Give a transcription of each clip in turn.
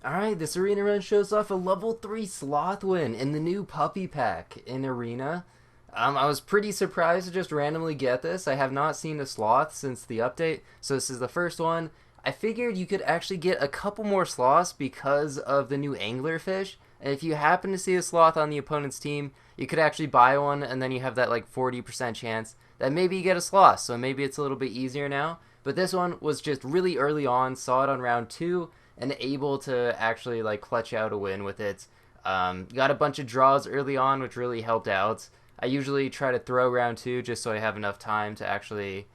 Alright, this arena run shows off a level 3 Sloth win in the new puppy pack in arena. I was pretty surprised to just randomly get this. I have not seen a Sloth since the update, so this is the first one. I figured you could actually get a couple more Sloths because of the new anglerfish. And if you happen to see a Sloth on the opponent's team, you could actually buy one, and then you have that like 40% chance that maybe you get a Sloth, so maybe it's a little bit easier now. But this one was just really early on, saw it on round 2, and able to actually like clutch out a win with it. Got a bunch of draws early on, which really helped out. I usually try to throw round 2 just so I have enough time to actually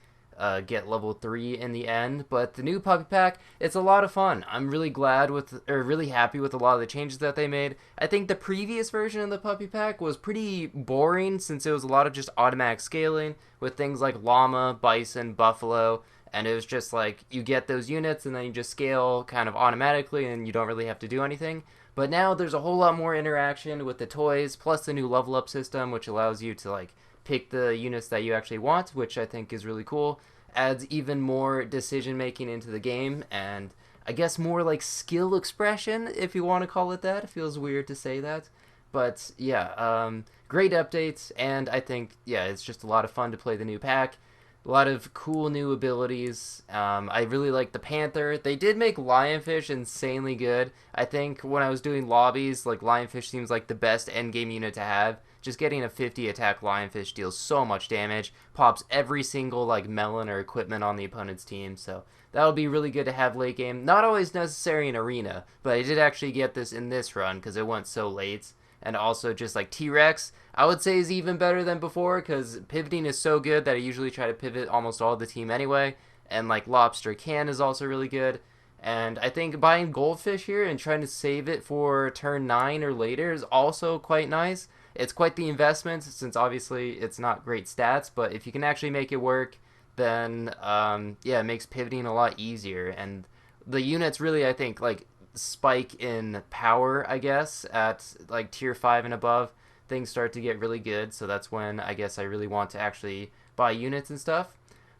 get level 3 in the end. But the new puppy pack, it's a lot of fun. I'm really glad with, or really happy with a lot of the changes that they made. I think the previous version of the puppy pack was pretty boring since it was a lot of just automatic scaling with things like llama, bison, buffalo, and it was just like you get those units and then you just scale kind of automatically and you don't really have to do anything. But now there's a whole lot more interaction with the toys, plus the new level up system, which allows you to like pick the units that you actually want, which I think is really cool. Adds even more decision making into the game, and I guess more like skill expression, if you want to call it that. It feels weird to say that. But yeah, great updates, and I think, yeah, it's just a lot of fun to play the new pack. A lot of cool new abilities. I really like the Panther. They did make Lionfish insanely good. I think when I was doing lobbies, like Lionfish seems like the best endgame unit to have. Just getting a 50 attack Lionfish deals so much damage, pops every single like melon or equipment on the opponent's team. So that'll be really good to have late game. Not always necessary in arena, but I did actually get this in this run because it went so late. And also just like T-Rex, I would say is even better than before because pivoting is so good that I usually try to pivot almost all the team anyway. And like Lobster Can is also really good. And I think buying Goldfish here and trying to save it for turn 9 or later is also quite nice. It's quite the investment since obviously it's not great stats, but if you can actually make it work, then yeah, it makes pivoting a lot easier. And the units really, I think, like spike in power, I guess, at like tier 5 and above. Things start to get really good, so that's when I guess I really want to actually buy units and stuff.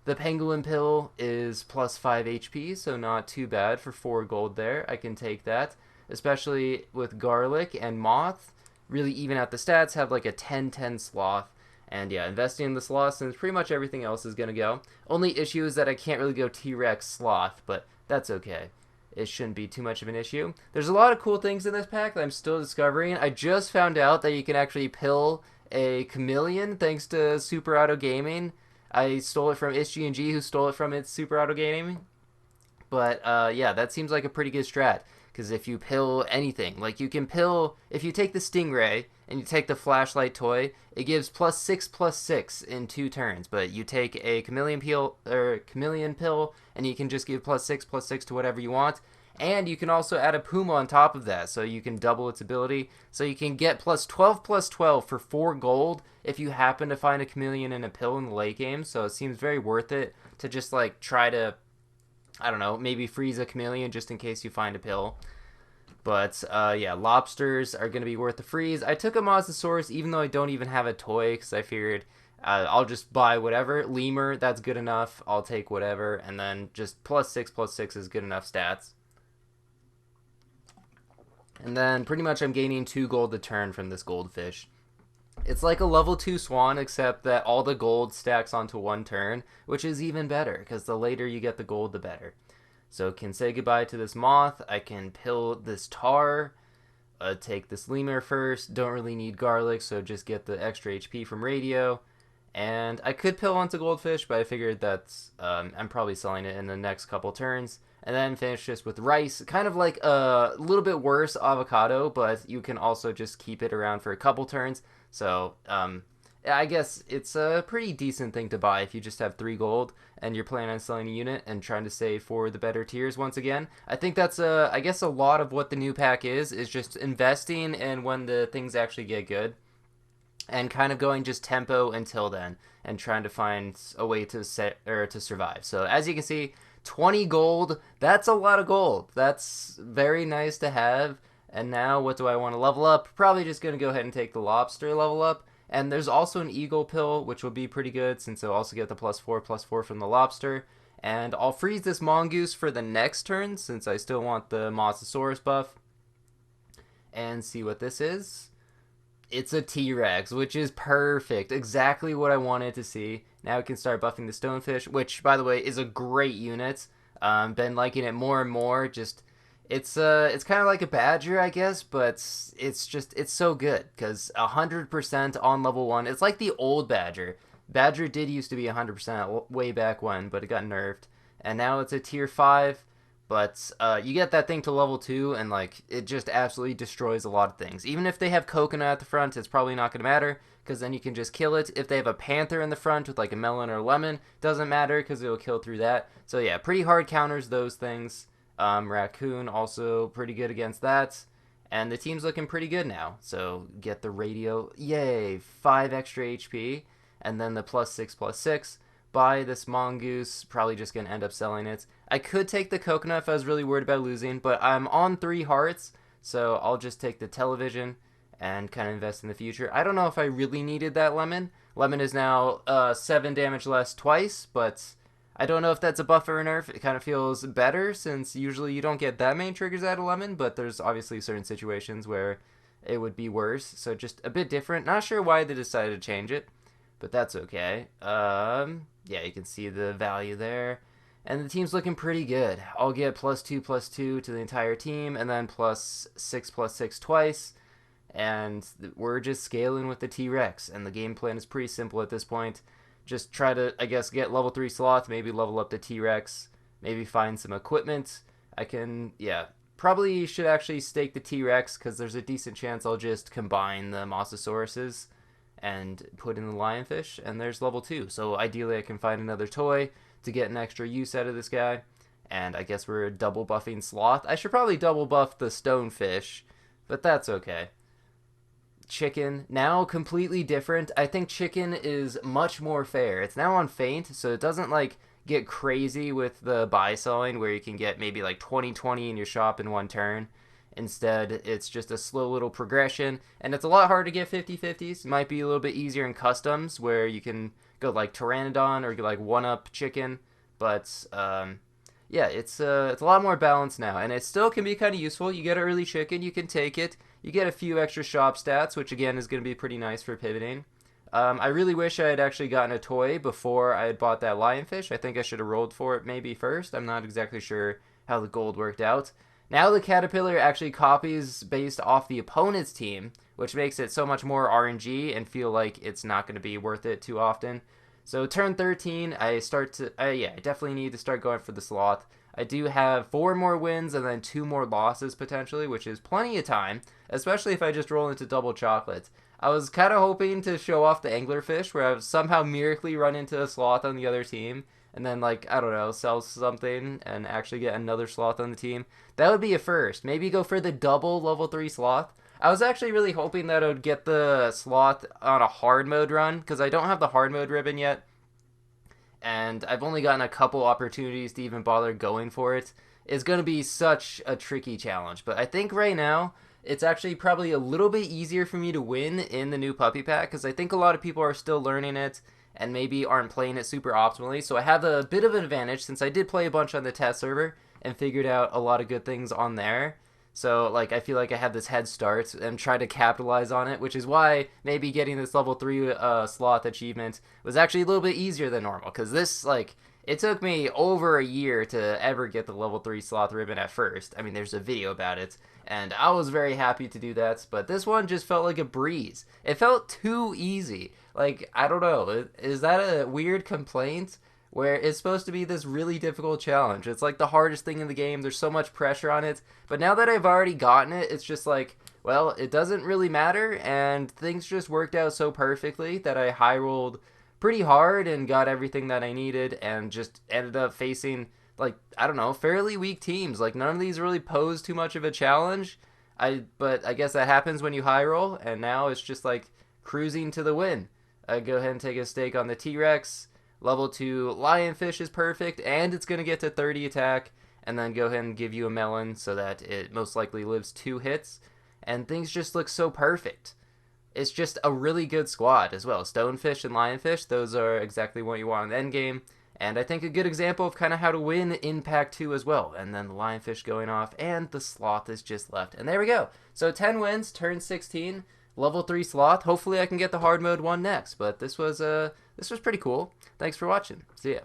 The Penguin Pill is plus 5 HP, so not too bad for 4 gold there. I can take that, especially with Garlic and Moth. Really even out the stats, have like a 10-10 Sloth. And yeah, investing in the Sloth since pretty much everything else is going to go. Only issue is that I can't really go T-Rex Sloth, but that's okay. It shouldn't be too much of an issue. There's a lot of cool things in this pack that I'm still discovering. I just found out that you can actually pill a chameleon thanks to Super Auto Gaming. I stole it from SG&G, who stole it from its Super Auto Gaming. But yeah, that seems like a pretty good strat. Because if you pill anything, like you can pill, if you take the Stingray and you take the flashlight toy, it gives +6/+6 in 2 turns. But you take a chameleon pill, and you can just give +6/+6 to whatever you want. And you can also add a Puma on top of that, so you can double its ability. So you can get +12/+12 for 4 gold if you happen to find a chameleon in a pill in the late game. So it seems very worth it to just like try to, I don't know, maybe freeze a chameleon just in case you find a pill. But yeah, lobsters are going to be worth the freeze. I took a Mosasaurus even though I don't even have a toy because I figured I'll just buy whatever. Lemur, that's good enough. I'll take whatever. And then just +6/+6 is good enough stats. And then pretty much I'm gaining 2 gold a turn from this goldfish. It's like a level 2 swan, except that all the gold stacks onto 1 turn, which is even better, because the later you get the gold, the better. So can say goodbye to this moth. I can pill this tar, take this lemur first. Don't really need garlic, so just get the extra HP from radio. And I could pill onto goldfish, but I figured that's I'm probably selling it in the next couple turns. And then finish this with rice, kind of like a little bit worse avocado, but you can also just keep it around for a couple turns. So I guess it's a pretty decent thing to buy if you just have 3 gold and you're planning on selling a unit and trying to save for the better tiers once again. I think that's I guess a lot of what the new pack is just investing in when the things actually get good and kind of going just tempo until then and trying to find a way to to survive. So as you can see, 20 gold, that's a lot of gold. That's very nice to have. And now what do I want to level up? Probably just going to go ahead and take the lobster level up. And there's also an eagle pill, which will be pretty good since I'll also get the +4/+4 from the lobster. And I'll freeze this mongoose for the next turn since I still want the Mosasaurus buff. and see what this is. It's a T-Rex, which is perfect. Exactly what I wanted to see. Now we can start buffing the Stonefish, which, by the way, is a great unit. Been liking it more and more. Just, it's kind of like a Badger, I guess, but it's so good because 100% on level 1. It's like the old Badger. Badger did used to be 100% way back when, but it got nerfed. And now it's a tier 5. But you get that thing to level 2, and like it just absolutely destroys a lot of things. Even if they have coconut at the front, it's probably not going to matter, because then you can just kill it. If they have a panther in the front with like a melon or a lemon, doesn't matter, because it'll kill through that. So yeah, pretty hard counters those things. Raccoon also pretty good against that. And the team's looking pretty good now. So get the radio. Yay, 5 extra HP. And then the +6/+6. Buy this mongoose, probably just going to end up selling it. I could take the coconut if I was really worried about losing, but I'm on 3 hearts, so I'll just take the television and kind of invest in the future. I don't know if I really needed that lemon. Lemon is now 7 damage less twice, but I don't know if that's a buff or a nerf. It kind of feels better since usually you don't get that many triggers out of lemon, but there's obviously certain situations where it would be worse, so just a bit different. Not sure why they decided to change it, but that's okay. Yeah, you can see the value there. And the team's looking pretty good. I'll get +2/+2 to the entire team, and then +6/+6 twice. And we're just scaling with the T-Rex. And the game plan is pretty simple at this point. Just try to, I guess, get level 3 Sloth, maybe level up the T-Rex, maybe find some equipment. Yeah, probably should actually stake the T-Rex, because there's a decent chance I'll just combine the Mosasauruses and put in the lionfish, and there's level 2. So ideally I can find another toy to get an extra use out of this guy. And I guess we're double buffing Sloth. I should probably double buff the stonefish, but that's okay. Chicken, now completely different. I think chicken is much more fair. It's now on feint, so it doesn't like get crazy with the buy selling where you can get maybe like 20/20 in your shop in one turn. Instead, it's just a slow little progression, and it's a lot harder to get 50/50s. It might be a little bit easier in customs, where you can go like Pteranodon or like one-up chicken, but yeah, it's a lot more balanced now, and it still can be kind of useful. You get an early chicken, you can take it. You get a few extra shop stats, which again is going to be pretty nice for pivoting. I really wish I had actually gotten a toy before I had bought that lionfish. I think I should have rolled for it maybe first. I'm not exactly sure how the gold worked out. Now the Caterpillar actually copies based off the opponent's team, which makes it so much more RNG and feel like it's not going to be worth it too often. So turn 13, I definitely need to start going for the Sloth. I do have 4 more wins and then 2 more losses potentially, which is plenty of time, especially if I just roll into double chocolate. I was kind of hoping to show off the anglerfish, where I've somehow miraculously run into a Sloth on the other team, and then, like, I don't know, sell something and actually get another Sloth on the team. That would be a first. Maybe go for the double level 3 Sloth. I was actually really hoping that I would get the Sloth on a hard mode run, because I don't have the hard mode ribbon yet, and I've only gotten a couple opportunities to even bother going for it. It's going to be such a tricky challenge, but I think right now it's actually probably a little bit easier for me to win in the new puppy pack, because I think a lot of people are still learning it and maybe aren't playing it super optimally. So I have a bit of an advantage since I did play a bunch on the test server and figured out a lot of good things on there. So like I feel like I have this head start and try to capitalize on it, which is why maybe getting this level 3 Sloth achievement was actually a little bit easier than normal, because this, like, it took me over a year to ever get the level 3 Sloth ribbon at first. I mean, there's a video about it, and I was very happy to do that, but this one just felt like a breeze. It felt too easy. Like, I don't know, is that a weird complaint? Where it's supposed to be this really difficult challenge. It's like the hardest thing in the game. There's so much pressure on it. But now that I've already gotten it, it's just like, well, it doesn't really matter, and things just worked out so perfectly that I high rolled pretty hard and got everything that I needed, and just ended up facing, like, I don't know, fairly weak teams. Like, none of these really pose too much of a challenge. But I guess that happens when you high roll, and now it's just like cruising to the win. Go ahead and take a stake on the T-Rex. Level 2 lionfish is perfect, and it's going to get to 30 attack, and then go ahead and give you a melon so that it most likely lives 2 hits, and things just look so perfect. It's just a really good squad as well. Stonefish and lionfish, those are exactly what you want in the endgame, And I think a good example of kind of how to win in Pack 2 as well. And then the lionfish going off, and the sloth is just left. And there we go. So 10 wins, turn 16, level 3 sloth. Hopefully I can get the hard mode one next. But this was pretty cool. Thanks for watching. See ya.